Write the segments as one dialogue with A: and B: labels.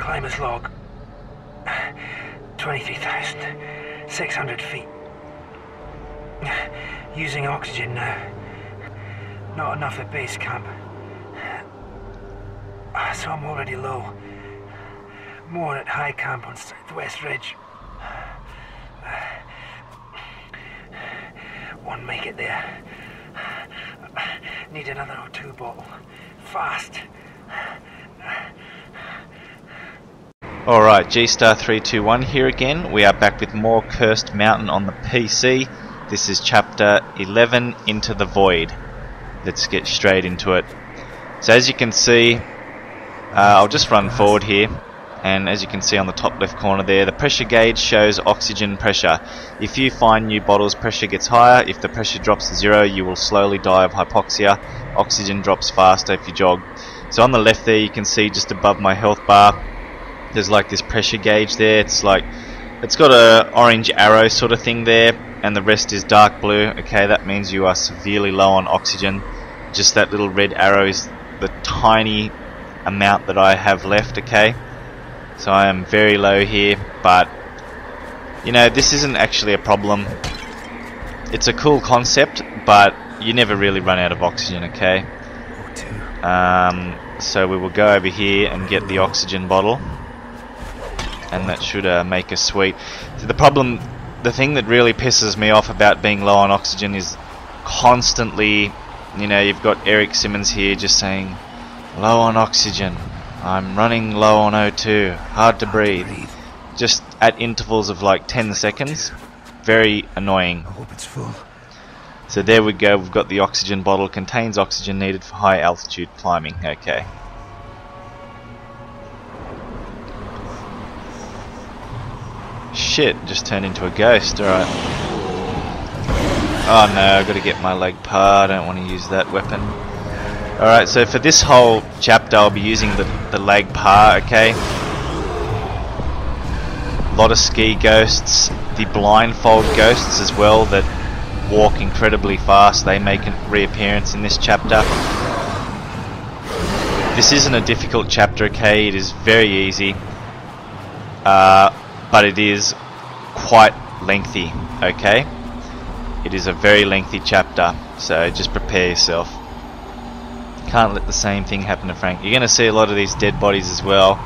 A: climber's log. 23,600 feet. Using oxygen now. Not enough at base camp. So I'm already low. More at high camp on Southwest Ridge. Won't make it there. Need another O2 bottle. Fast.
B: Alright, G-Star 321 here again. We are back with more Cursed Mountain on the PC. This is Chapter 11, Into the Void. Let's get straight into it. So as you can see, I'll just run forward here. And as you can see on the top left corner there, the pressure gauge shows oxygen pressure. If you find new bottles, pressure gets higher. If the pressure drops to 0, you will slowly die of hypoxia. Oxygen drops faster if you jog. So on the left there, you can see just above my health bar, there's like this pressure gauge there. It's got a orange arrow sort of thing there, and the rest is dark blue. Okay, that means you are severely low on oxygen. Just that little red arrow is the tiny amount that I have left. Okay, so I am very low here, but you know, this isn't actually a problem. It's a cool concept, but you never really run out of oxygen. Okay, so we will go over here and get the oxygen bottle, and that should make us sweet. So the thing that really pisses me off about being low on oxygen is constantly, you know, you've got Eric Simmons here just saying, low on oxygen, I'm running low on O2, hard to breathe. Just at intervals of like 10 seconds. Very annoying.
A: I hope it's full.
B: So there we go, we've got the oxygen bottle. Contains oxygen needed for high altitude climbing. Okay. Shit, just turned into a ghost. Alright. Oh no, I've got to get my leg par. I don't want to use that weapon. Alright, so for this whole chapter I'll be using the leg par, okay? A lot of ski ghosts, the blindfold ghosts as well that walk incredibly fast. They make a reappearance in this chapter. This isn't a difficult chapter, okay? It is very easy. But it is quite lengthy, okay? It is a very lengthy chapter, so just prepare yourself. Can't let the same thing happen to Frank. You're going to see a lot of these dead bodies as well,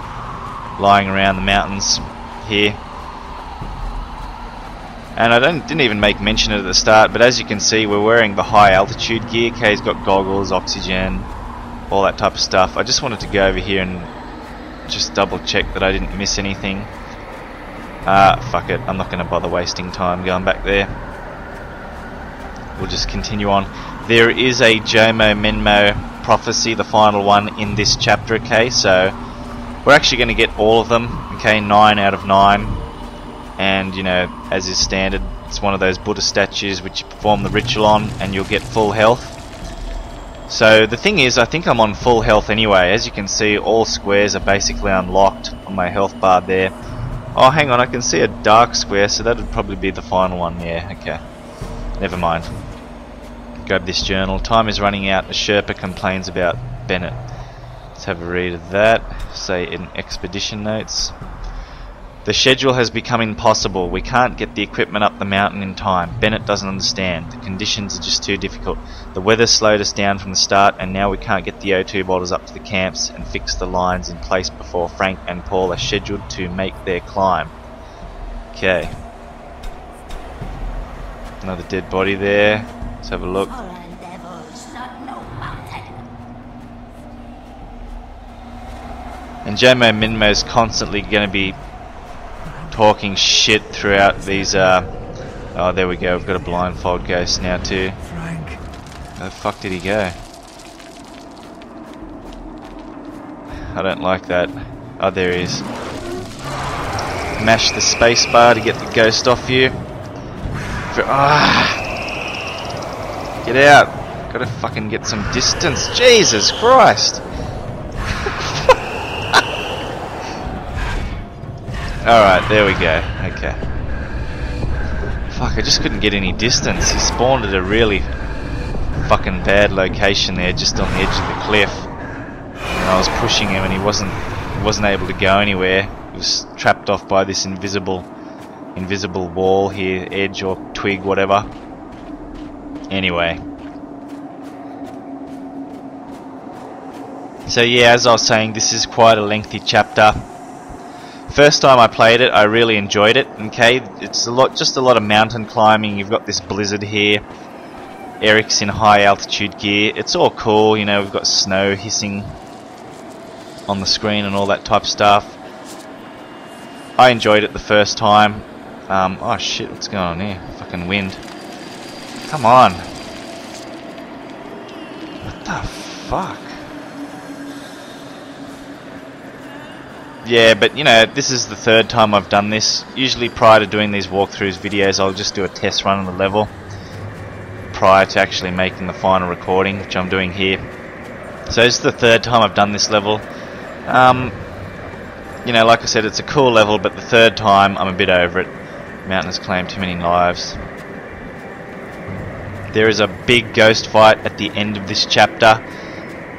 B: lying around the mountains here. And I didn't even make mention of it at the start, but as you can see, we're wearing the high altitude gear. Okay, he's got goggles, oxygen, all that type of stuff. I just wanted to go over here and just double check that I didn't miss anything. Fuck it, I'm not going to bother wasting time going back there. We'll just continue on. There is a Jomo Minmo prophecy, the final one in this chapter, okay, so we're actually going to get all of them, okay, 9 out of 9, and you know, as is standard, it's one of those Buddha statues which you perform the ritual on and you'll get full health. So the thing is, I think I'm on full health anyway. As you can see, all squares are basically unlocked on my health bar there. Oh, hang on, I can see a dark square, so that would probably be the final one. Yeah, okay. Never mind. Grab this journal. Time is running out. A Sherpa complains about Bennett. Let's have a read of that. Say in expedition notes. The schedule has become impossible. We can't get the equipment up the mountain in time. Bennett doesn't understand. The conditions are just too difficult. The weather slowed us down from the start, and now we can't get the O2 bottles up to the camps and fix the lines in place before Frank and Paul are scheduled to make their climb. Okay. Another dead body there. Let's have a look. And Jomo Minmo is constantly going to be talking shit throughout these. Oh, there we go. We've got a blindfold ghost now too.
A: Frank.
B: Where the fuck did he go? I don't like that. Oh, there he is. Mash the space bar to get the ghost off you. Get out. Gotta fucking get some distance. Jesus Christ. Alright, there we go. Okay. Fuck, I just couldn't get any distance. He spawned at a really fucking bad location there, just on the edge of the cliff. And I was pushing him and he wasn't It wasn't able to go anywhere. It was trapped off by this invisible wall here, edge or twig, whatever. Anyway. So yeah, as I was saying, this is quite a lengthy chapter. First time I played it, I really enjoyed it. Okay, it's just a lot of mountain climbing. You've got this blizzard here. Eric's in high altitude gear. It's all cool, you know. We've got snow hissing on the screen and all that type of stuff. I enjoyed it the first time. Oh shit, what's going on here? Fucking wind. Come on. What the fuck? Yeah, but you know, this is the third time I've done this. Usually prior to doing these walkthroughs videos, I'll just do a test run on the level prior to actually making the final recording, which I'm doing here. So this is the third time I've done this level. You know, like I said, it's a cool level, but the third time I'm a bit over it. Mountain has claimed too many lives. There is a big ghost fight at the end of this chapter,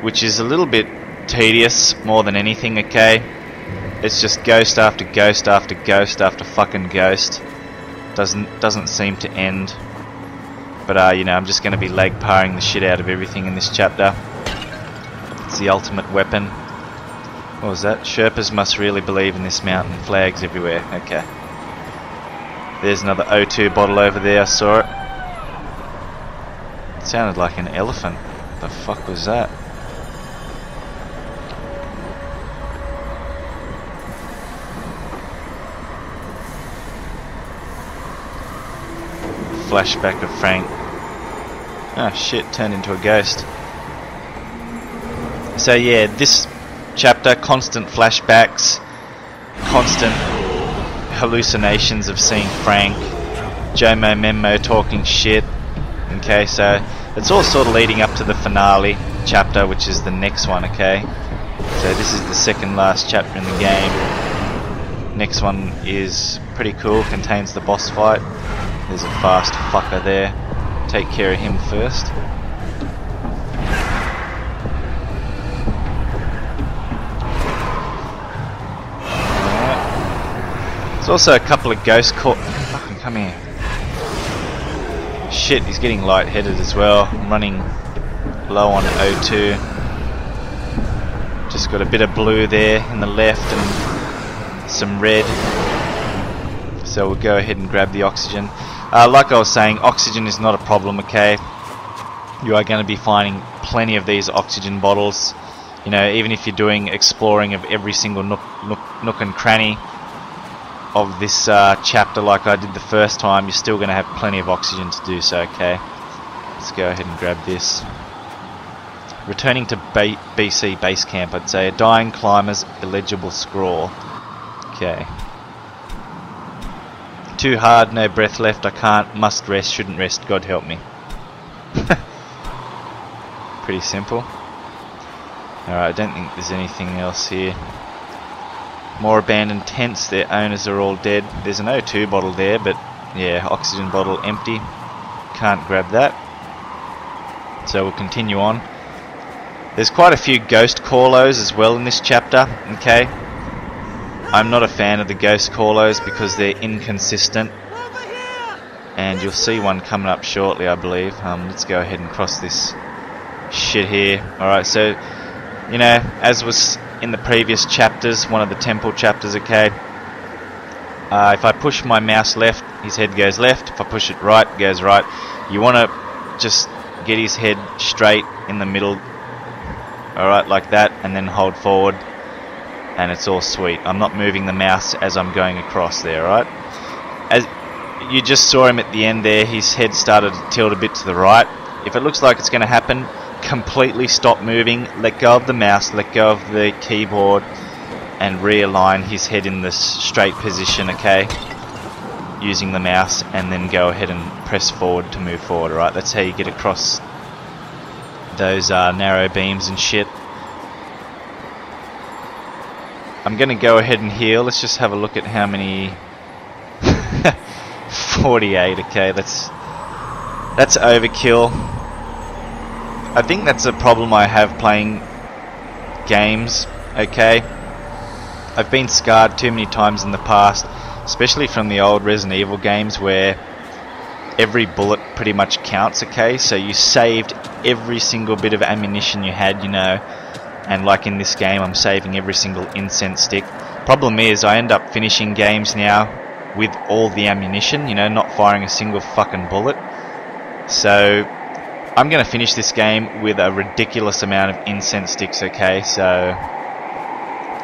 B: which is a little bit tedious more than anything, okay? It's just ghost after ghost after ghost after fucking ghost. Doesn't seem to end. But you know, I'm just going to be leg powering the shit out of everything in this chapter. It's the ultimate weapon. What was that? Sherpas must really believe in this mountain. Flags everywhere. Okay. There's another O2 bottle over there. I saw it. It sounded like an elephant. What the fuck was that? Flashback of Frank. Oh shit, turned into a ghost. So yeah, this chapter, constant flashbacks, constant hallucinations of seeing Frank, Jomo Minmo talking shit. Okay, so it's all sort of leading up to the finale chapter, which is the next one, okay? So this is the second last chapter in the game. Next one is pretty cool, contains the boss fight. There's a fast fucker there. Take care of him first. Alright. There's also a couple of ghosts caught. Fucking come here. Shit, he's getting lightheaded as well. I'm running low on O2. Just got a bit of blue there in the left and some red. So we'll go ahead and grab the oxygen. Like I was saying, oxygen is not a problem, okay? You are going to be finding plenty of these oxygen bottles. You know, even if you're doing exploring of every single nook and cranny of this chapter like I did the first time, you're still going to have plenty of oxygen to do so, okay? Let's go ahead and grab this. Returning to BC base camp, I'd say. A dying climber's illegible scrawl. Okay. Too hard, no breath left, I can't, must rest, shouldn't rest, God help me. Pretty simple. Alright, I don't think there's anything else here. More abandoned tents, their owners are all dead. There's an O2 bottle there, but yeah, oxygen bottle empty. Can't grab that. So we'll continue on. There's quite a few ghost callos as well in this chapter, okay? I'm not a fan of the ghost callos because they're inconsistent. And you'll see one coming up shortly, I believe. Let's go ahead and cross this shit here. Alright, so, you know, as was in the previous chapters, one of the temple chapters, okay? If I push my mouse left, his head goes left. If I push it right, it goes right. You want to just get his head straight in the middle. Alright, like that, and then hold forward. And it's all sweet. I'm not moving the mouse as I'm going across there, right? As you just saw him at the end there, his head started to tilt a bit to the right. If it looks like it's going to happen, completely stop moving, let go of the mouse, let go of the keyboard, and realign his head in the straight position, okay? Using the mouse, and then go ahead and press forward to move forward, right? That's how you get across those narrow beams and shit. I'm going to go ahead and heal. Let's just have a look at how many... 48, okay, that's overkill. I think that's a problem I have playing games, okay? I've been scarred too many times in the past, especially from the old Resident Evil games where every bullet pretty much counts, okay? So you saved every single bit of ammunition you had, you know, and like in this game I'm saving every single incense stick. Problem is I end up finishing games now with all the ammunition, you know, not firing a single fucking bullet. So I'm going to finish this game with a ridiculous amount of incense sticks, okay? So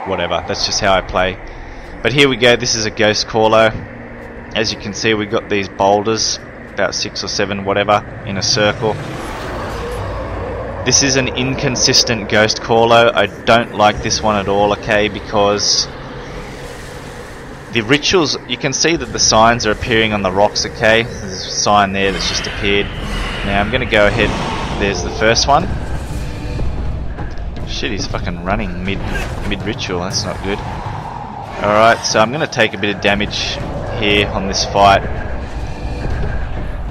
B: whatever, that's just how I play. But here we go, this is a ghost caller. As you can see, we've got these boulders, about 6 or 7, whatever, in a circle. This is an inconsistent ghost caller. I don't like this one at all, okay, because the rituals, you can see that the signs are appearing on the rocks, okay? There's a sign there that's just appeared. Now I'm going to go ahead, there's the first one. Shit, he's fucking running mid-ritual, that's not good. Alright, so I'm going to take a bit of damage here on this fight.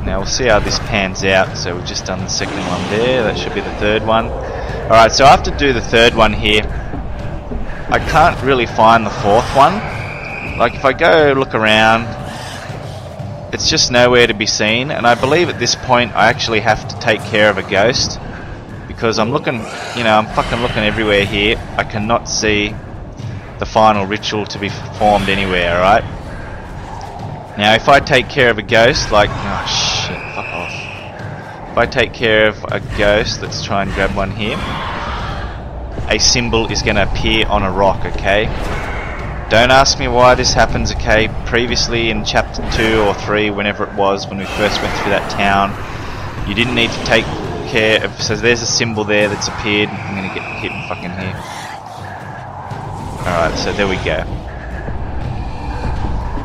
B: Now we'll see how this pans out. So we've just done the second one there, that should be the third one. Alright, so I have to do the third one here. I can't really find the fourth one. Like if I go look around, it's just nowhere to be seen, and I believe at this point I actually have to take care of a ghost. Because I'm looking, you know, I'm fucking looking everywhere here. I cannot see the final ritual to be performed anywhere, alright? Now if I take care of a ghost, like, oh shit, fuck off. If I take care of a ghost, let's try and grab one here. A symbol is going to appear on a rock, okay? Don't ask me why this happens, okay? Previously in chapter 2 or 3, whenever it was, when we first went through that town, you didn't need to take care of, so there's a symbol there that's appeared. I'm going to get hit fucking here. Alright, so there we go.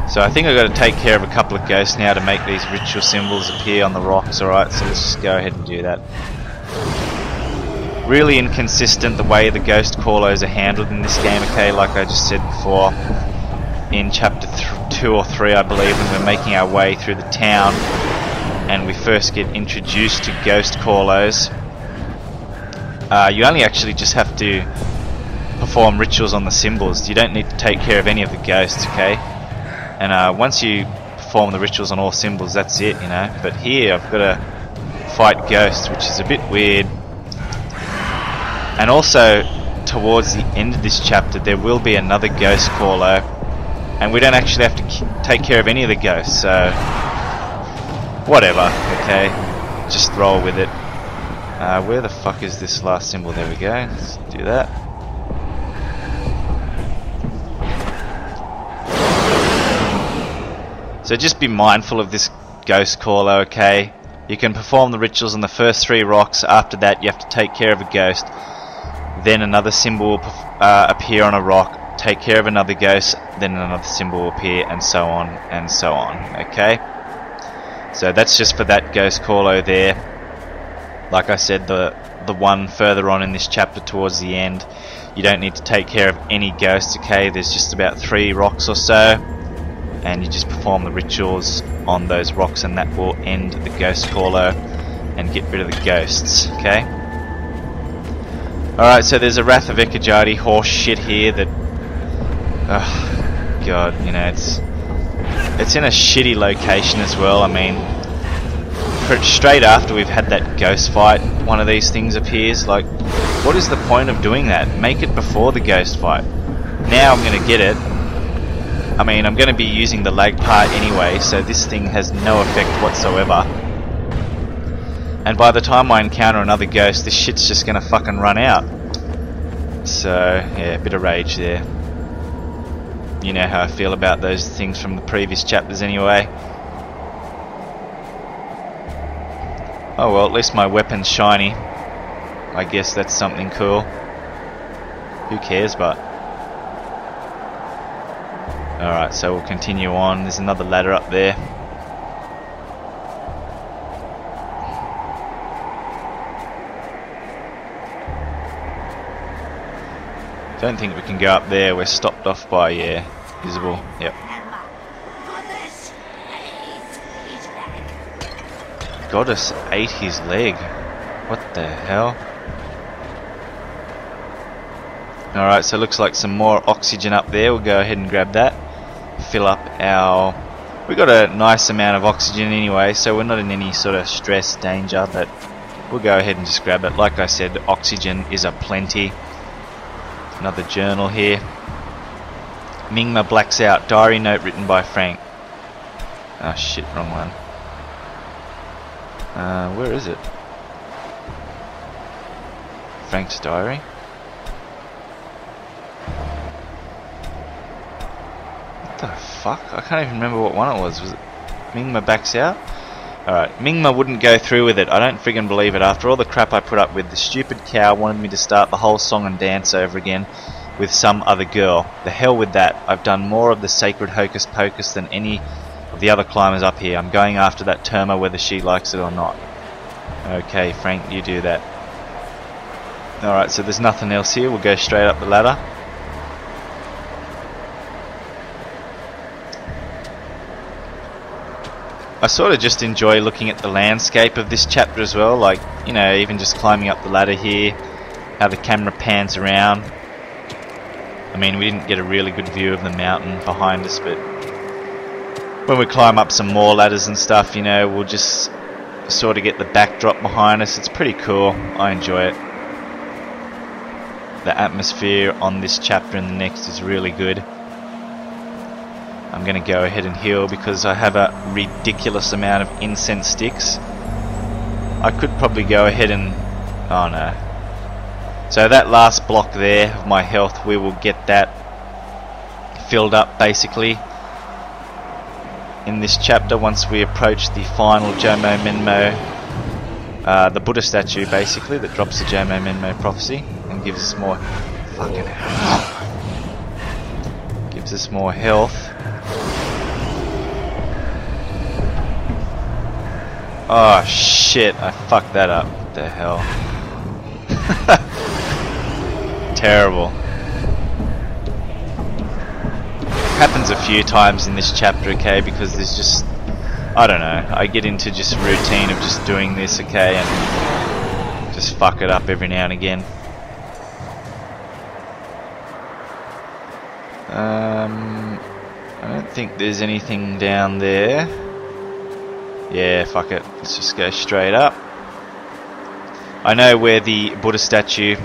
B: So I think I've got to take care of a couple of ghosts now to make these ritual symbols appear on the rocks, alright, so let's just go ahead and do that. Really inconsistent the way the ghost callos are handled in this game, okay, like I just said before. In chapter 2 or 3 I believe, when we're making our way through the town and we first get introduced to ghost callos, you only actually just have to perform rituals on the symbols. You don't need to take care of any of the ghosts, okay? And once you perform the rituals on all symbols, that's it, you know. But here I've got to fight ghosts, which is a bit weird. And also, towards the end of this chapter, there will be another ghost caller, and we don't actually have to take care of any of the ghosts, so whatever, okay, just roll with it. Where the fuck is this last symbol? There we go, let's do that. So just be mindful of this ghost caller, okay? You can perform the rituals on the first 3 rocks. After that you have to take care of a ghost. Then another symbol will appear on a rock. Take care of another ghost. Then another symbol will appear, and so on and so on, okay? So that's just for that ghost caller there. Like I said, the one further on in this chapter towards the end, you don't need to take care of any ghosts, okay? There's just about 3 rocks or so, and you just perform the rituals on those rocks, and that will end the ghost caller and get rid of the ghosts, okay? Alright, so there's a Wrath of Ekajati horse shit here that, oh god, you know, it's in a shitty location as well. I mean, straight after we've had that ghost fight, one of these things appears. Like, what is the point of doing that? Make it before the ghost fight. Now I'm gonna get it. I mean, I'm going to be using the lag part anyway, so this thing has no effect whatsoever. And by the time I encounter another ghost, this shit's just going to fucking run out. So, yeah, a bit of rage there. You know how I feel about those things from the previous chapters anyway. Oh well, at least my weapon's shiny. I guess that's something cool. Who cares, but... Alright, so we'll continue on. There's another ladder up there. Don't think we can go up there. We're stopped off by, yeah, visible. Yep. Goddess ate his leg. What the hell? Alright, so it looks like some more oxygen up there. We'll go ahead and grab that. Fill up our... We've got a nice amount of oxygen anyway, so we're not in any sort of stress, danger, but we'll go ahead and just grab it. Like I said, oxygen is aplenty. Another journal here. Mingma blacks out. Diary note written by Frank. Oh shit, wrong one. Where is it? Frank's diary. What the fuck? I can't even remember what one it was. Was it Mingma backs out? Alright, Mingma wouldn't go through with it. I don't friggin' believe it. After all the crap I put up with, the stupid cow wanted me to start the whole song and dance over again with some other girl. The hell with that. I've done more of the sacred hocus pocus than any of the other climbers up here. I'm going after that Terma whether she likes it or not. Okay, Frank, you do that. Alright, so there's nothing else here. We'll go straight up the ladder. I sort of just enjoy looking at the landscape of this chapter as well, like, you know, even just climbing up the ladder here, how the camera pans around. I mean, we didn't get a really good view of the mountain behind us, but when we climb up some more ladders and stuff, you know, we'll just sort of get the backdrop behind us. It's pretty cool. I enjoy it. The atmosphere on this chapter and the next is really good. I'm going to go ahead and heal because I have a ridiculous amount of incense sticks. I could probably go ahead and... oh no. So that last block there of my health, we will get that filled up basically in this chapter once we approach the final Jomo Minmo, the Buddha statue basically that drops the Jomo Minmo prophecy and gives us more fucking health. Gives us more health. Oh shit, I fucked that up. What the hell? Terrible. Happens a few times in this chapter, okay, because there's just, I don't know, I get into just routine of just doing this, okay, and just fuck it up every now and again. I don't think there's anything down there. Yeah, fuck it. Let's just go straight up. I know where the Buddha statue,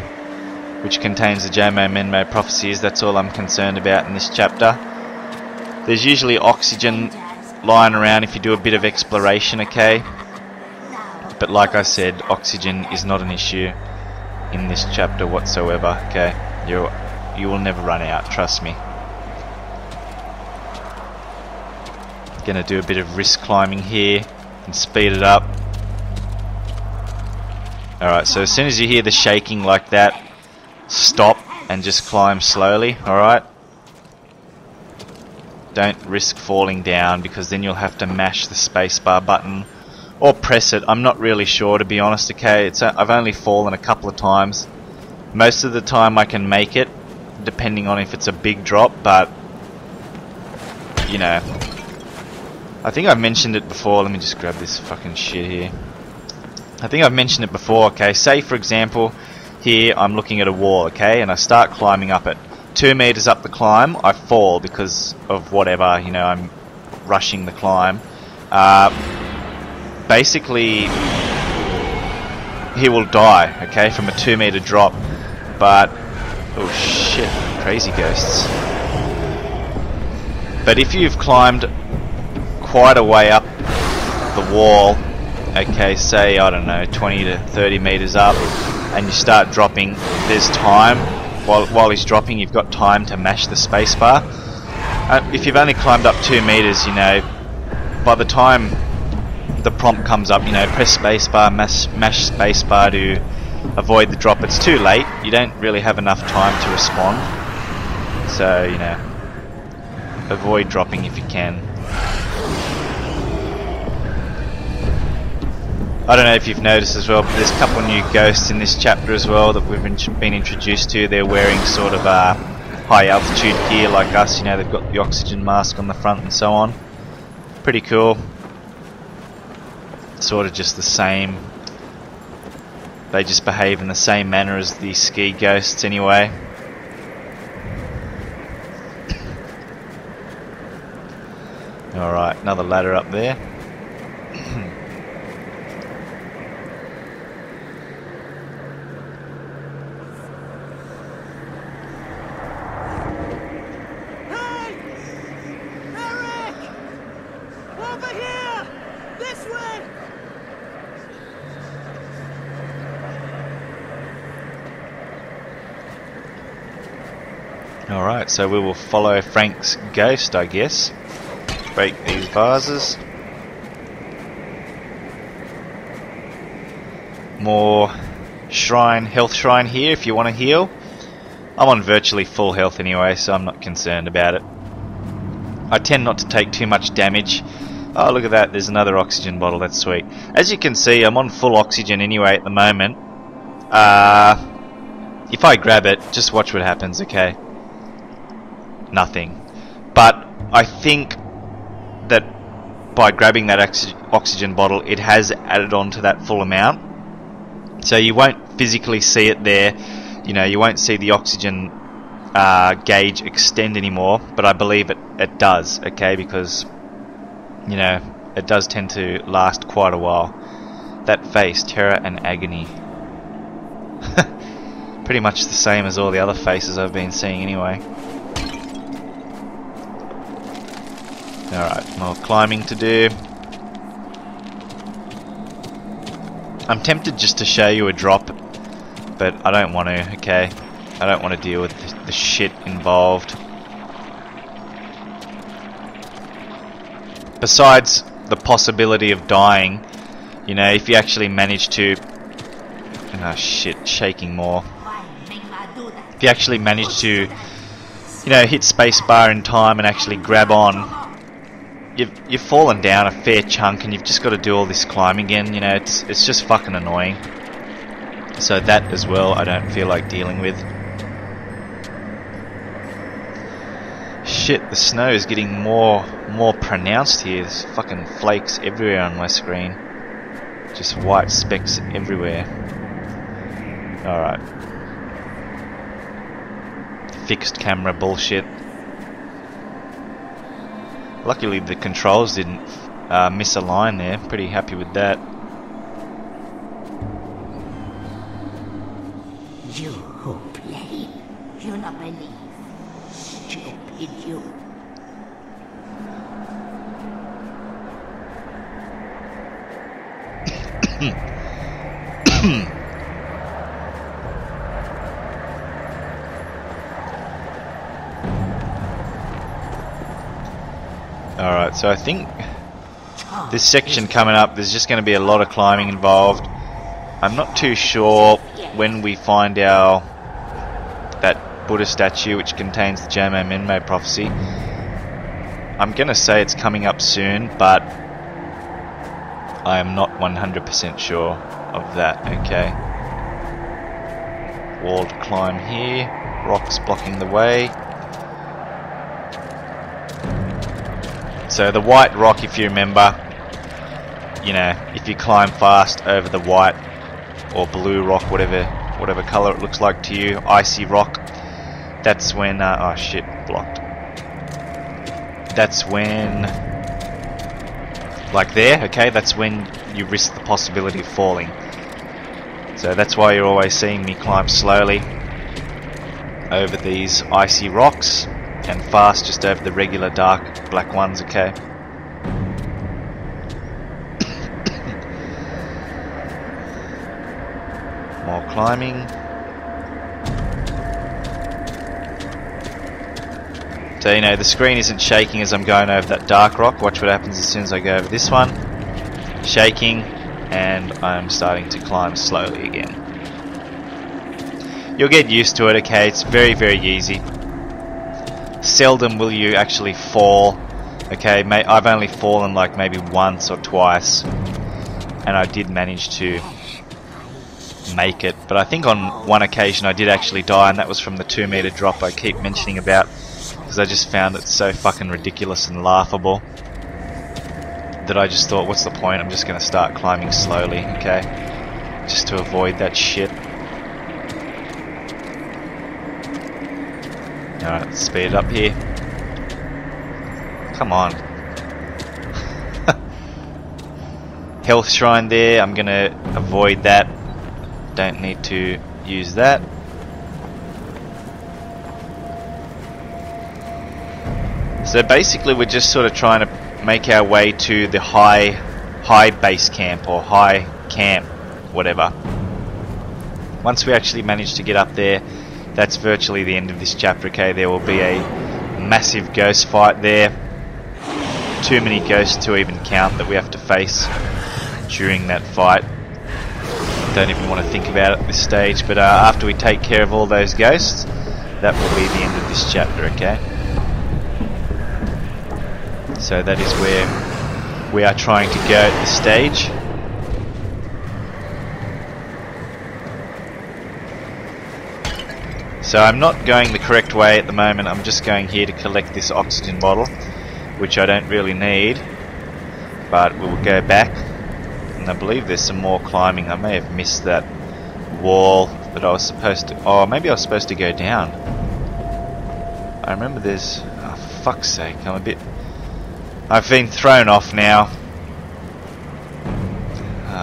B: which contains the Jomo Minmo prophecy, is. That's all I'm concerned about in this chapter. There's usually oxygen lying around if you do a bit of exploration, okay? But like I said, oxygen is not an issue in this chapter whatsoever, okay? You will never run out, trust me. Gonna do a bit of risk climbing here and speed it up. Alright, so as soon as you hear the shaking like that, stop and just climb slowly, alright? Don't risk falling down because then you'll have to mash the spacebar button or press it. I'm not really sure, to be honest, okay? I've only fallen a couple of times. Most of the time I can make it, depending on if it's a big drop, but you know, I think I've mentioned it before. Let me just grab this fucking shit here. I think I've mentioned it before, okay? Say, for example, here I'm looking at a wall, okay? And I start climbing up it. 2 meters up the climb, I fall because of whatever, you know, I'm rushing the climb. Basically, he will die, okay, from a 2 meter drop. But, oh shit, crazy ghosts. But if you've climbed quite a way up the wall, okay, say, I don't know, 20 to 30 meters up, and you start dropping, there's time. While he's dropping, you've got time to mash the spacebar. If you've only climbed up 2 meters, you know, by the time the prompt comes up, you know, press spacebar, mash spacebar to avoid the drop, it's too late. You don't really have enough time to respond. So, you know, avoid dropping if you can. I don't know if you've noticed as well, but there's a couple of new ghosts in this chapter as well that we've been introduced to. They're wearing sort of high altitude gear like us, you know, they've got the oxygen mask on the front and so on. Pretty cool. Sort of just the same. They just behave in the same manner as the ski ghosts anyway. Alright, another ladder up there.
C: Hey! Eric! Over here! This way!
B: Alright, so we will follow Frank's ghost, I guess. Break these vases. More shrine, health shrine here if you want to heal. I'm on virtually full health anyway, so I'm not concerned about it. I tend not to take too much damage. Oh, look at that, there's another oxygen bottle, that's sweet. As you can see, I'm on full oxygen anyway at the moment. If I grab it, just watch what happens, okay? Nothing. But I think that by grabbing that oxygen bottle, it has added on to that full amount. So you won't physically see it there. You know, you won't see the oxygen gauge extend anymore, but I believe it does, okay, because, you know, it does tend to last quite a while. That face, terror and agony. Pretty much the same as all the other faces I've been seeing anyway. Alright, more climbing to do. I'm tempted just to show you a drop, but I don't want to, okay? I don't want to deal with the shit involved. Besides the possibility of dying, you know, if you actually manage to... Oh shit, shaking more. If you actually manage to, you know, hit spacebar in time and actually grab on, you've fallen down a fair chunk and you've just got to do all this climbing again. You know, it's just fucking annoying. So that as well I don't feel like dealing with. Shit, the snow is getting more pronounced here. There's fucking flakes everywhere on my screen. Just white specks everywhere. Alright. Fixed camera bullshit. Luckily the controls didn't misalign there. Pretty happy with that.
D: You who play, you not believe. Stupid you.
B: Alright, so I think this section coming up, there's just going to be a lot of climbing involved. I'm not too sure when we find that Buddha statue which contains the Jomo Minmo prophecy. I'm going to say it's coming up soon, but I am not 100% sure of that, okay. Walled climb here, rocks blocking the way. So the white rock, if you remember, you know, if you climb fast over the white or blue rock, whatever colour it looks like to you, icy rock, that's when, oh shit, blocked. That's when, like there, okay, that's when you risk the possibility of falling. So that's why you're always seeing me climb slowly over these icy rocks and fast just over the regular dark black ones, okay? More climbing. So, you know, the screen isn't shaking as I'm going over that dark rock. Watch what happens as soon as I go over this one. Shaking, and I'm starting to climb slowly again. You'll get used to it, okay? It's very, very easy. Seldom will you actually fall, okay? I've only fallen like maybe once or twice, and I did manage to make it, but I think on one occasion I did actually die, and that was from the 2-meter drop I keep mentioning about, because I just found it so fucking ridiculous and laughable that I just thought, what's the point? I'm just going to start climbing slowly, okay? Just to avoid that shit. Alright, let's speed it up here. Come on. health shrine there. I'm gonna avoid that. Don't need to use that. So basically we're just sort of trying to make our way to the high base camp, or high camp, whatever. Once we actually manage to get up there, that's virtually the end of this chapter. Okay, there will be a massive ghost fight there. Too many ghosts to even count that we have to face during that fight. Don't even want to think about it at this stage, but after we take care of all those ghosts, that will be the end of this chapter. Okay, so that is where we are trying to go at this stage. So I'm not going the correct way at the moment. I'm just going here to collect this oxygen bottle, which I don't really need, but we'll go back. And I believe there's some more climbing. I may have missed that wall that I was supposed to... Oh, maybe I was supposed to go down. I remember there's... Oh, for fuck's sake, I've been thrown off now.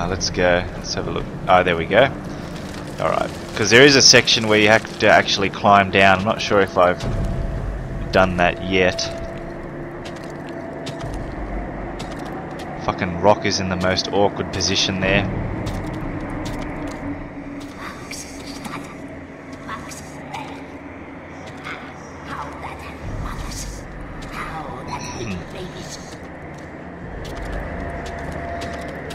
B: Let's go. Let's have a look. Oh, there we go. Alright. Because there is a section where you have to actually climb down. I'm not sure if I've done that yet. Fucking rock is in the most awkward position there.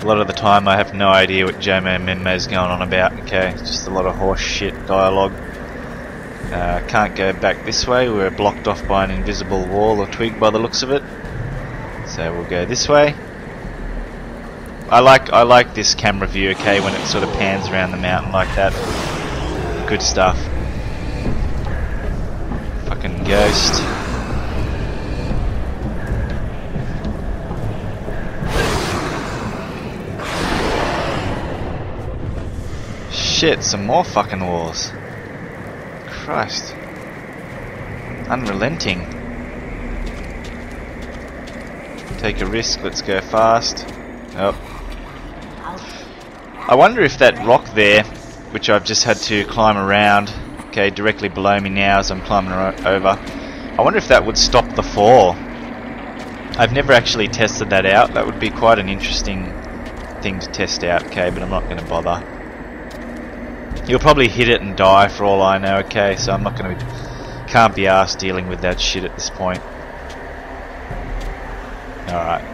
B: A lot of the time I have no idea what Jomo Minmo is going on about. Okay, just a lot of horse shit dialogue. Can't go back this way. We're blocked off by an invisible wall or twig by the looks of it. So we'll go this way. I like this camera view, okay, when it sort of pans around the mountain like that. Good stuff. Fucking ghost. Shit, some more fucking walls. Christ. Unrelenting. Take a risk, let's go fast. Oh. I wonder if that rock there, which I've just had to climb around, okay, directly below me now as I'm climbing over, I wonder if that would stop the fall. I've never actually tested that out. That would be quite an interesting thing to test out, okay, but I'm not going to bother. You'll probably hit it and die for all I know, okay, so I'm not going to... Can't be arsed dealing with that shit at this point. Alright.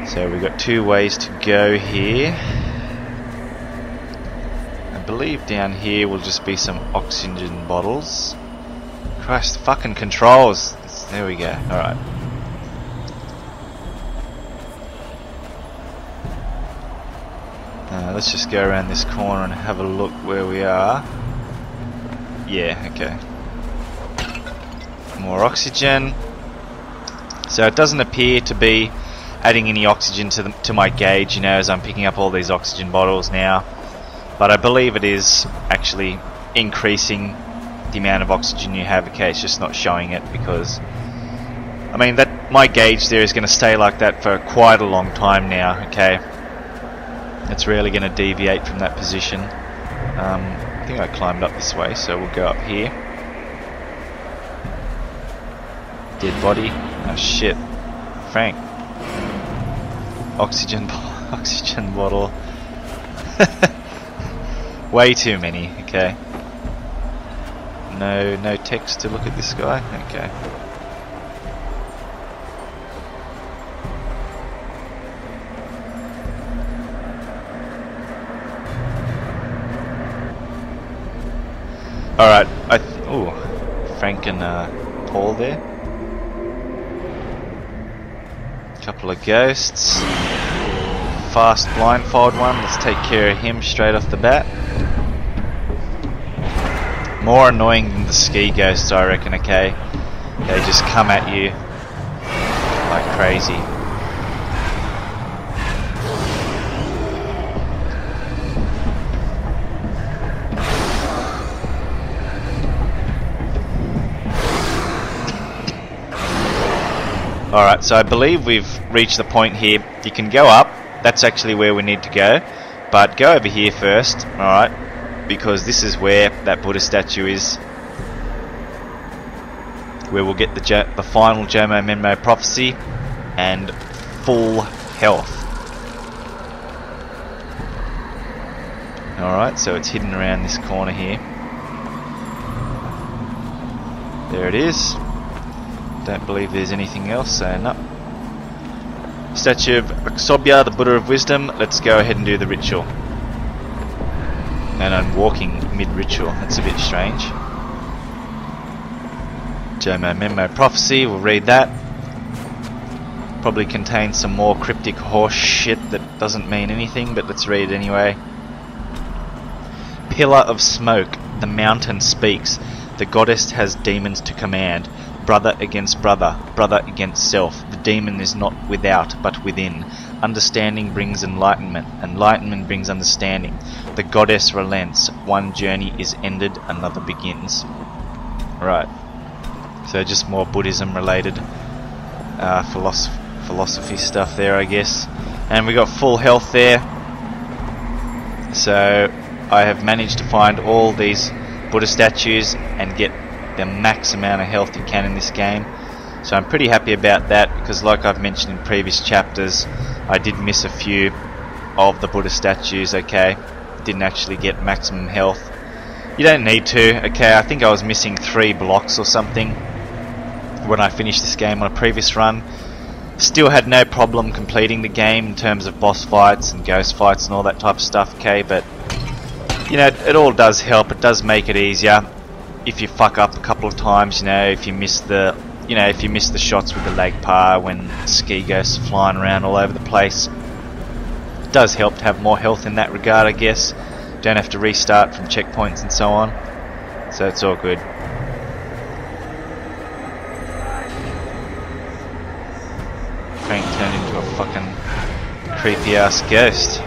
B: So we've got two ways to go here. I believe down here will just be some oxygen bottles. Christ, fucking controls! There we go, alright. Let's just go around this corner and have a look where we are. Yeah, okay. More oxygen. So it doesn't appear to be adding any oxygen to my gauge, you know, as I'm picking up all these oxygen bottles now. But I believe it is actually increasing the amount of oxygen you have. Okay, it's just not showing it because... I mean, that my gauge there is going to stay like that for quite a long time now, okay? It's rarely going to deviate from that position. I think I climbed up this way, so we'll go up here. Dead body. Oh shit. Frank. Oxygen bottle. Way too many, okay. No text to look at this guy? Okay. Alright, ooh, Frank and Paul there. Couple of ghosts. Fast blindfold one, let's take care of him straight off the bat. More annoying than the ski ghosts, I reckon, okay? They just come at you like crazy. Alright, so I believe we've reached the point here. You can go up, that's actually where we need to go. But go over here first, alright, because this is where that Buddha statue is, where we'll get the final Jomo Minmo prophecy and full health. Alright, so it's hidden around this corner here. There it is. Don't believe there's anything else, so no. Statue of Aksobya, the Buddha of Wisdom. Let's go ahead and do the ritual. And I'm walking mid-ritual. That's a bit strange. Jomo Minmo prophecy. We'll read that. Probably contains some more cryptic horse shit that doesn't mean anything, but let's read it anyway. Pillar of smoke. The mountain speaks. The goddess has demons to command. Brother against brother, brother against self. The demon is not without, but within. Understanding brings enlightenment, enlightenment brings understanding. The goddess relents. One journey is ended, another begins. Right. So just more Buddhism related philosophy stuff there, I guess. And we got full health there. So I have managed to find all these Buddha statues and get the max amount of health you can in this game. So I'm pretty happy about that, because like I've mentioned in previous chapters, I did miss a few of the Buddha statues, okay? Didn't actually get maximum health. You don't need to, okay? I think I was missing 3 blocks or something when I finished this game on a previous run. Still had no problem completing the game in terms of boss fights and ghost fights and all that type of stuff, okay? But you know, it all does help. It does make it easier if you fuck up a couple of times. You know, if you miss the shots with the leg par when ski ghosts are flying around all over the place. It does help to have more health in that regard, I guess. Don't have to restart from checkpoints and so on. So it's all good. Frank turned into a fucking creepy ass ghost.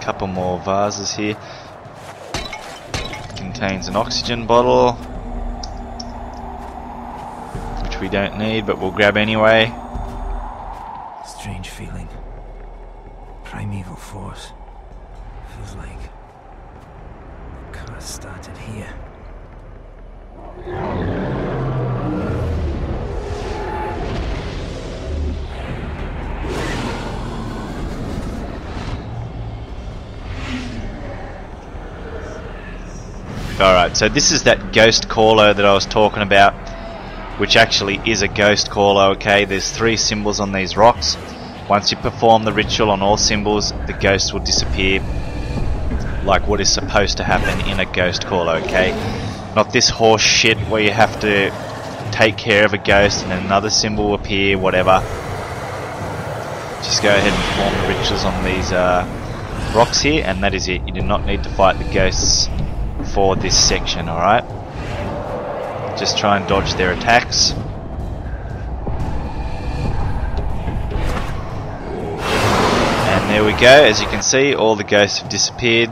B: Couple more vases here. Contains an oxygen bottle, which we don't need, but we'll grab anyway.
A: Strange feeling. Primeval force. Feels like the curse started here.
B: Alright, so this is that ghost caller that I was talking about, which actually is a ghost caller, okay? There's 3 symbols on these rocks. Once you perform the ritual on all symbols, the ghost will disappear, like what is supposed to happen in a ghost caller, okay? Not this horse shit where you have to take care of a ghost and then another symbol will appear, whatever. Just go ahead and perform the rituals on these rocks here, and that is it. You do not need to fight the ghosts for this section, alright? Just try and dodge their attacks. And there we go. As you can see, all the ghosts have disappeared.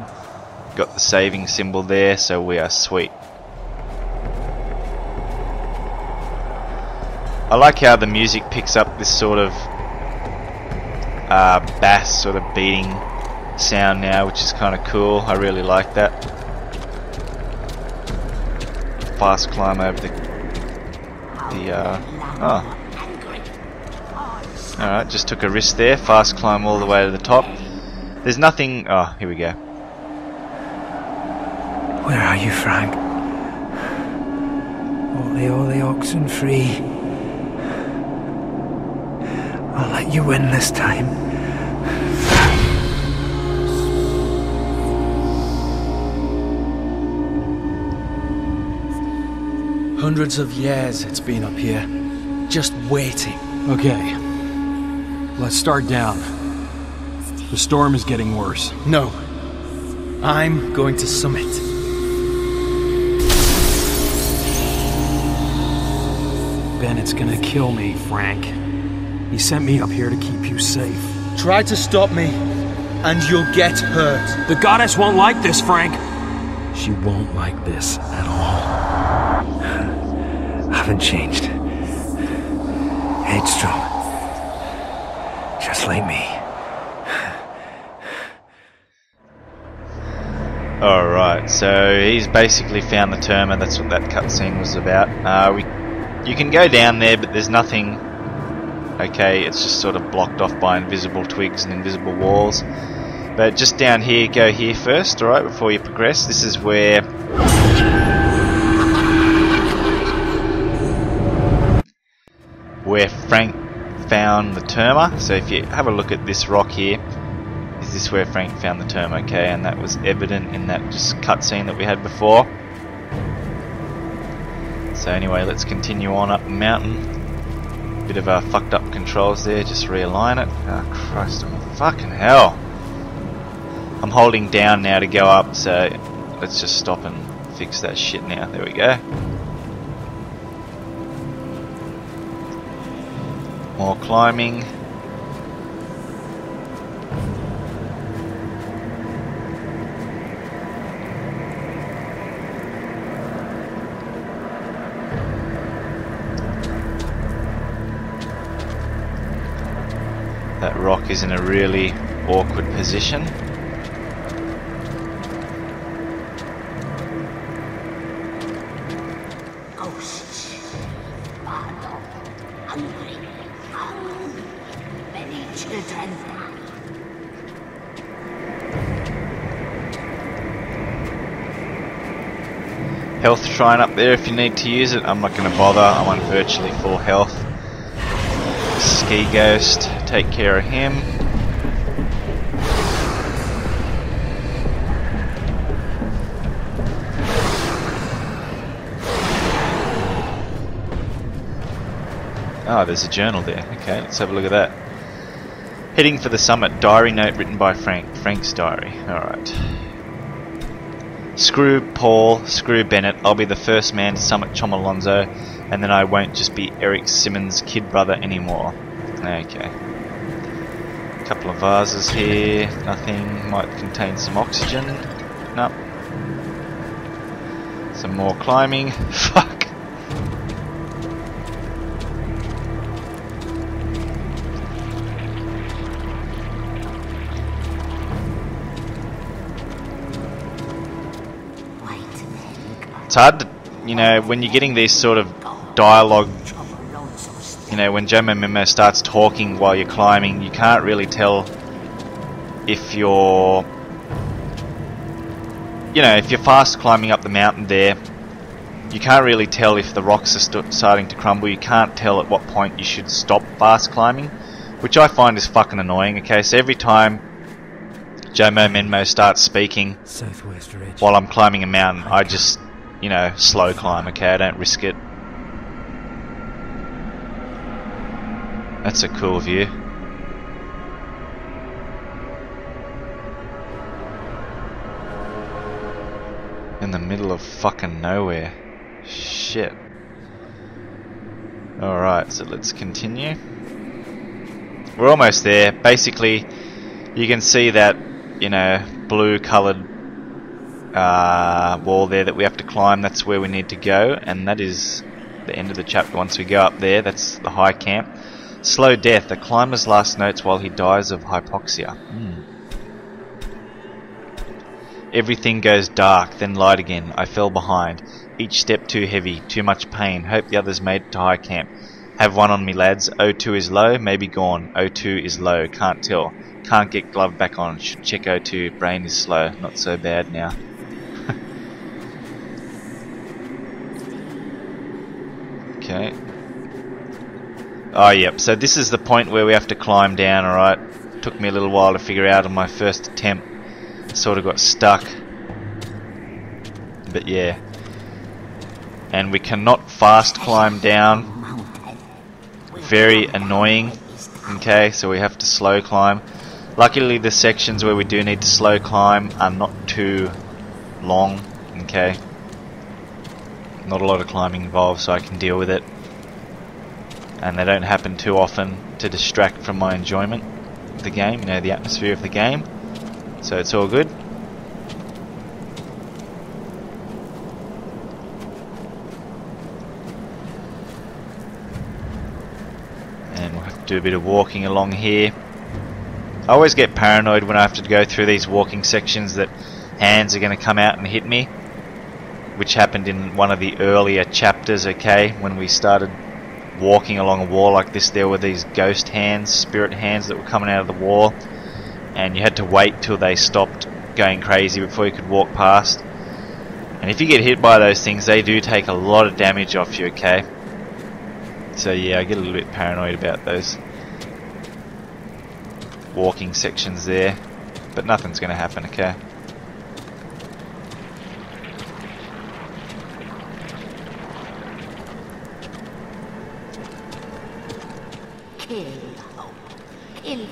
B: Got the saving symbol there, so we are sweet. I like how the music picks up this sort of bass sort of beating sound now, which is kind of cool. I really like that. Fast climb over Alright, just took a risk there. Fast climb all the way to the top. There's nothing... Oh, here we go.
A: Where are you, Frank? All the oxen free. I'll let you win this time.
E: Hundreds of years it's been up here, just waiting.
F: Okay, let's start down. The storm is getting worse.
E: No, I'm going to summit.
F: Bennett's gonna kill me, Frank. He sent me up here to keep you safe.
E: Try to stop me, and you'll get hurt.
F: The goddess won't like this, Frank.
E: She won't like this at all.
A: I haven't changed. Headstrong. Just like me.
B: Alright, so he's basically found the term, and that's what that cutscene was about. You can go down there, but there's nothing. Okay, it's just sort of blocked off by invisible twigs and invisible walls. But just down here, go here first, alright, before you progress. This is where Frank found the terma. So if you have a look at this rock here, is this where Frank found the term? Okay, and that was evident in that just cutscene that we had before. So anyway, let's continue on up the mountain. Bit of fucked up controls there, just realign it. Oh Christ, fucking hell. I'm holding down now to go up, so let's just stop and fix that shit now. There we go. More climbing. That rock is in a really awkward position.
D: Ghosts. Barlow. Hungry. Hungry. Many children.
B: Health shrine up there if you need to use it. I'm not going to bother. I'm on virtually full health. Ski Ghost, take care of him. Oh, there's a journal there. Okay, let's have a look at that. Heading for the summit. Diary note written by Frank. Frank's diary. Alright. Screw Paul, screw Bennett. I'll be the first man to summit Chomolonzo, and then I won't just be Eric Simmons' kid brother anymore. Okay. A couple of vases here. Nothing. Might contain some oxygen. Nope. Some more climbing. Fuck. It's hard to, you know, when you're getting these sort of dialogue, you know, when Jomo Minmo starts talking while you're climbing, you can't really tell if you're, you know, if you're fast climbing up the mountain there, you can't really tell if the rocks are starting to crumble. You can't tell at what point you should stop fast climbing, which I find is fucking annoying. Okay, so every time Jomo Minmo starts speaking while I'm climbing a mountain, I just, you know, slow climb, okay? I don't risk it. That's a cool view. In the middle of fucking nowhere. Shit. Alright, so let's continue. We're almost there. Basically, you can see that, you know, blue coloured wall there that we have to climb. That's where we need to go, and that is the end of the chapter. Once we go up there, that's the high camp. Slow death, the climber's last notes while he dies of hypoxia. Everything goes dark, then light again. I fell behind. Each step too heavy, too much pain. Hope the others made it to high camp. Have one on me, lads. O2 is low, maybe gone. O2 is low, can't tell. Can't get glove back on. Should check O2. Brain is slow. Not so bad now. Okay. Oh, yep. So this is the point where we have to climb down, alright? Took me a little while to figure out on my first attempt. Sort of got stuck. But yeah. And we cannot fast climb down. Very annoying. Okay, so we have to slow climb. Luckily the sections where we do need to slow climb are not too long. Okay. Not a lot of climbing involved, so I can deal with it. And they don't happen too often to distract from my enjoyment of the game, you know, the atmosphere of the game. So it's all good. And we'll have to do a bit of walking along here. I always get paranoid when I have to go through these walking sections that hands are going to come out and hit me, which happened in one of the earlier chapters, okay? When we started walking along a wall like this, there were these ghost hands, spirit hands that were coming out of the wall, and you had to wait till they stopped going crazy before you could walk past. And if you get hit by those things, they do take a lot of damage off you, okay? So yeah, I get a little bit paranoid about those walking sections there, but nothing's going to happen, okay?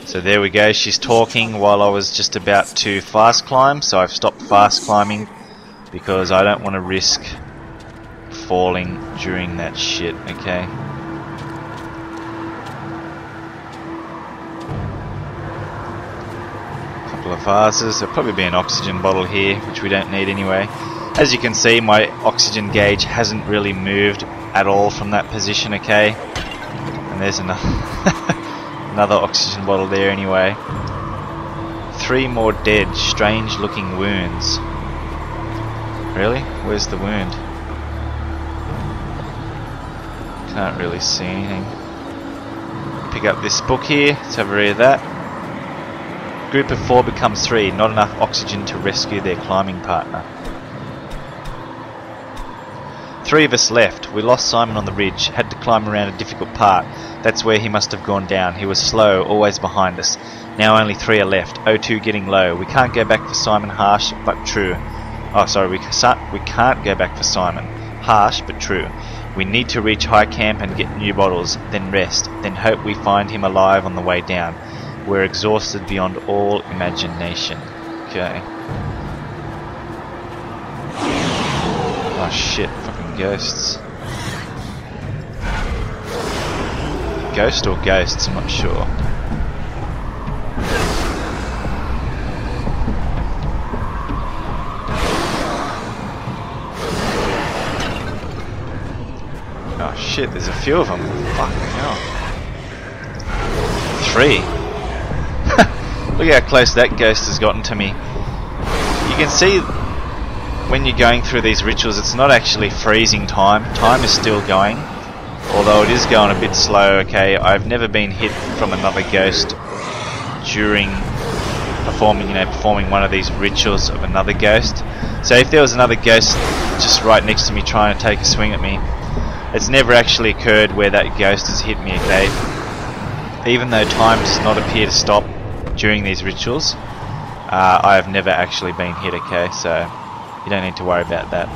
B: So there we go, she's talking while I was just about to fast climb, so I've stopped fast climbing because I don't want to risk falling during that shit, okay? Couple of vases, there'll probably be an oxygen bottle here, which we don't need anyway. As you can see, my oxygen gauge hasn't really moved at all from that position, okay? And there's another oxygen bottle there anyway. 3 more dead, strange looking wounds. Really? Where's the wound? Can't really see anything. Pick up this book here, let's have a read of that. Group of 4 becomes 3, not enough oxygen to rescue their climbing partner. 3 of us left. We lost Simon on the ridge, had to climb around a difficult part. That's where he must have gone down. He was slow, always behind us. Now only 3 are left. O2 getting low. We can't go back for Simon, harsh but true. Oh, sorry, we can't go back for Simon. Harsh but true. We need to reach high camp and get new bottles, then rest, then hope we find him alive on the way down. We're exhausted beyond all imagination. Okay. Oh shit, fucking ghosts. Ghost or ghosts, I'm not sure. Oh shit, there's a few of them. Fucking hell. 3. Look how close that ghost has gotten to me. You can see when you're going through these rituals, it's not actually freezing time. Time is still going, although it is going a bit slow, okay? I've never been hit from another ghost during performing one of these rituals of another ghost. So if there was another ghost just right next to me trying to take a swing at me, it's never actually occurred where that ghost has hit me, okay? Even though time does not appear to stop during these rituals, I have never actually been hit, okay? So you don't need to worry about that.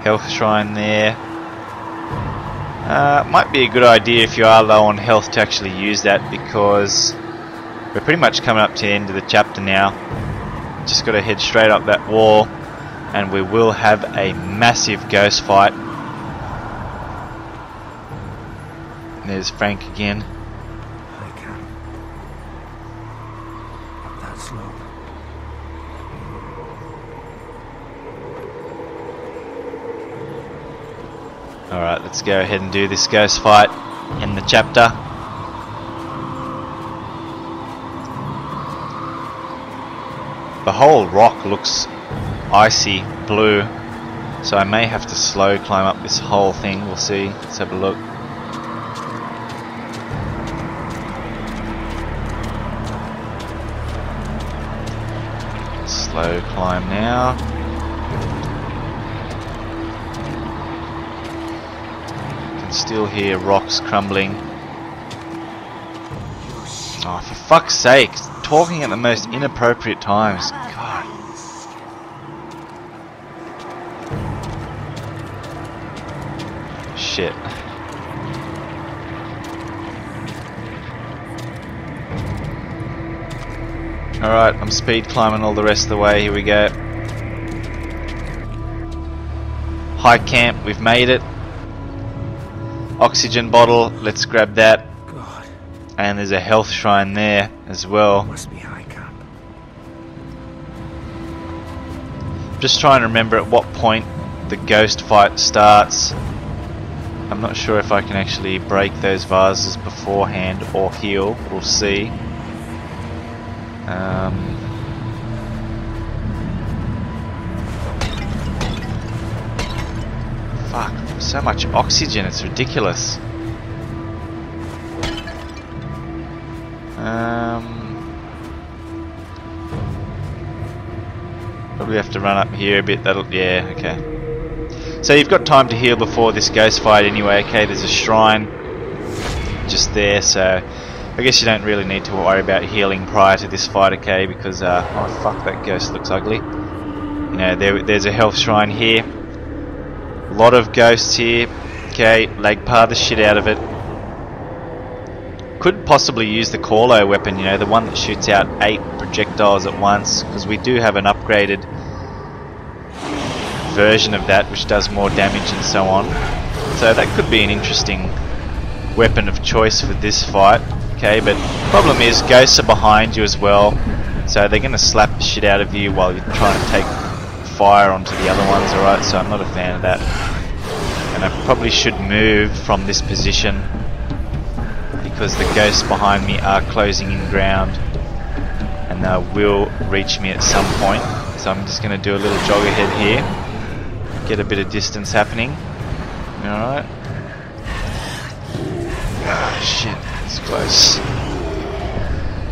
B: Health shrine there. Might be a good idea if you are low on health to actually use that, because we're pretty much coming up to the end of the chapter now. Just got to head straight up that wall and we will have a massive ghost fight. There's Frank again.
A: I can't. Up that slope.
B: Alright, let's go ahead and do this ghost fight in the chapter. The whole rock looks icy blue, so I may have to slow climb up this whole thing. We'll see. Let's have a look. Slow climb now. Can still hear rocks crumbling. Oh, for fuck's sake! Talking at the most inappropriate times. God. Shit. Alright, I'm speed climbing all the rest of the way. Here we go. High camp, we've made it. Oxygen bottle, let's grab that.
A: God.
B: And there's a health shrine there as well.
A: Must be high camp.
B: Just trying to remember at what point the ghost fight starts. I'm not sure if I can actually break those vases beforehand or heal. We'll see. Fuck, so much oxygen, it's ridiculous. Probably have to run up here a bit. That'll, yeah, okay. So you've got time to heal before this ghost fight anyway. Okay, there's a shrine just there, so I guess you don't really need to worry about healing prior to this fight, okay? Because oh fuck, that ghost looks ugly. You know, there's a health shrine here. A lot of ghosts here. Okay, leg par the shit out of it. Could possibly use the Corlo weapon, you know, the one that shoots out 8 projectiles at once, because we do have an upgraded version of that which does more damage and so on. So that could be an interesting weapon of choice for this fight. Okay, but problem is ghosts are behind you as well, so they're going to slap the shit out of you while you're trying to take fire onto the other ones, alright, so I'm not a fan of that. And I probably should move from this position because the ghosts behind me are closing in ground and they will reach me at some point. So I'm just going to do a little jog ahead here, get a bit of distance happening. Alright. Ah, shit, it's close.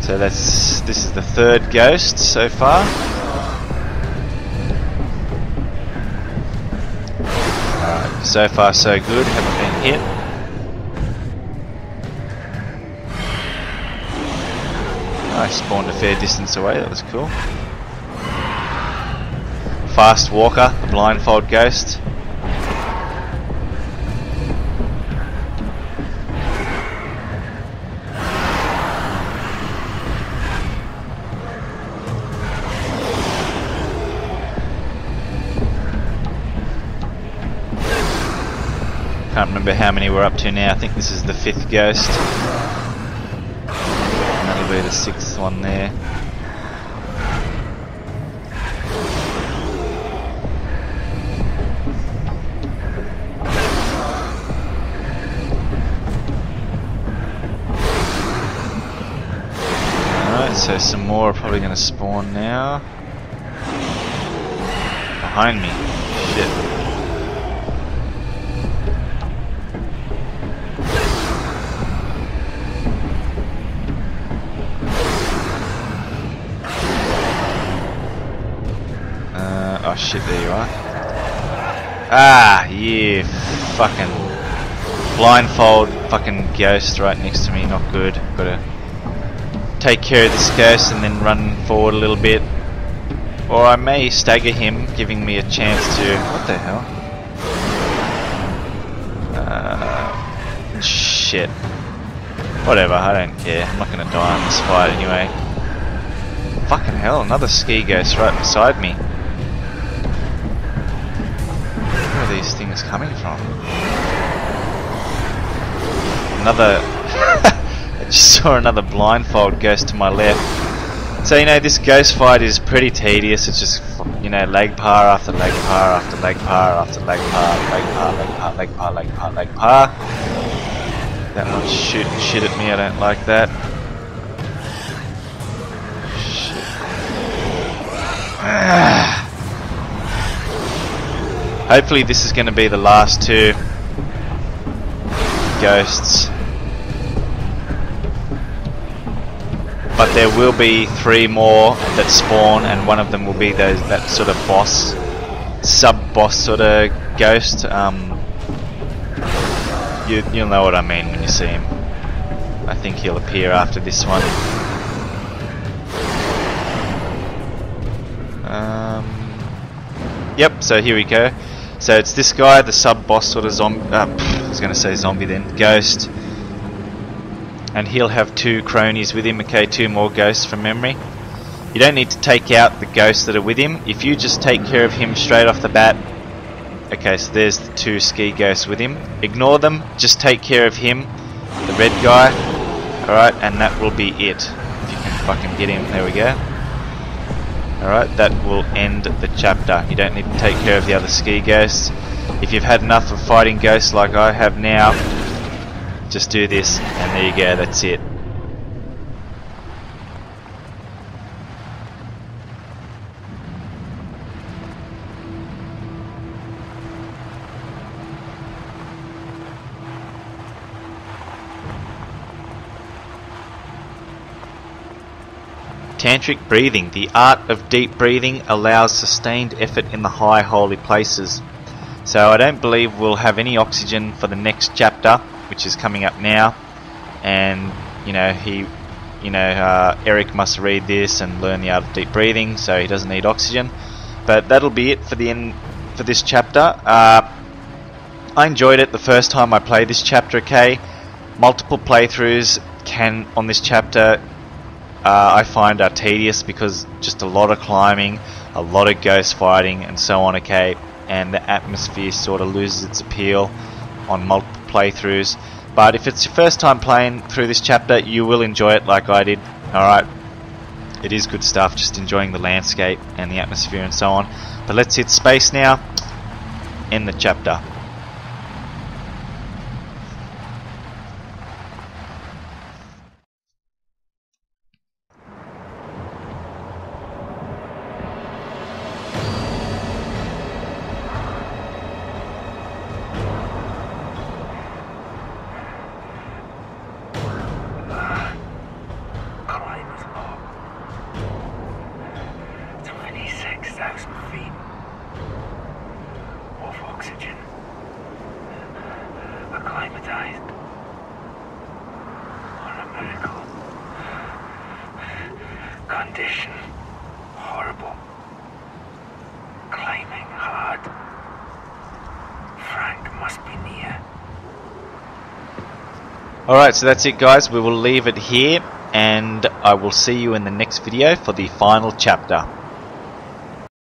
B: So this is the third ghost so far. Alright, so far so good, haven't been hit. I spawned a fair distance away, that was cool. Fast Walker, the blindfold ghost. Can't remember how many we're up to now. I think this is the 5th ghost. And that'll be the 6th one there. Alright, so some more are probably going to spawn now. Behind me. Shit. Oh shit, there you are. Ah, yeah, fucking blindfold fucking ghost right next to me, not good. Gotta take care of this ghost and then run forward a little bit. Or I may stagger him, giving me a chance to... What the hell? Shit. Whatever, I don't care. I'm not gonna die in this fight anyway. Fucking hell, another ski ghost right beside me. Where are these things coming from? Another... I just saw another blindfold ghost to my left. So, you know, this ghost fight is pretty tedious. It's just, you know, leg par after leg par after leg par after leg par, leg par, leg par, leg par, leg par, leg par. That one's shooting shit at me, I don't like that. Shit. Hopefully this is going to be the last 2 ghosts. But there will be 3 more that spawn, and one of them will be that sort of boss, sub-boss sort of ghost. You'll know what I mean when you see him. I think he'll appear after this one. Yep, so here we go. So it's this guy, the sub-boss sort of zombie, I was going to say zombie then, ghost. And he'll have 2 cronies with him, okay, 2 more ghosts from memory. You don't need to take out the ghosts that are with him. If you just take care of him straight off the bat. Okay, so there's the 2 ski ghosts with him. Ignore them, just take care of him, the red guy. Alright, and that will be it. If you can fucking get him, there we go. Alright, that will end the chapter. You don't need to take care of the other ski ghosts. If you've had enough of fighting ghosts like I have now, just do this, and there you go, that's it. Tantric breathing. The art of deep breathing allows sustained effort in the high holy places. So I don't believe we'll have any oxygen for the next chapter, which is coming up now. And Eric must read this and learn the art of deep breathing, so he doesn't need oxygen. But that'll be it for the end for this chapter. I enjoyed it the first time I played this chapter. Okay, multiple playthroughs on this chapter. I find are tedious because just a lot of climbing, a lot of ghost fighting and so on, okay, and the atmosphere sort of loses its appeal on multiple playthroughs. But if it's your first time playing through this chapter, you will enjoy it like I did. Alright, it is good stuff, just enjoying the landscape and the atmosphere and so on. But let's hit space now, end the chapter.
A: Climbers log. 26,000 feet of oxygen. Acclimatized. What a miracle. Condition horrible. Climbing hard. Frank must be near.
B: Alright, so that's it guys, we will leave it here and I will see you in the next video for the final chapter.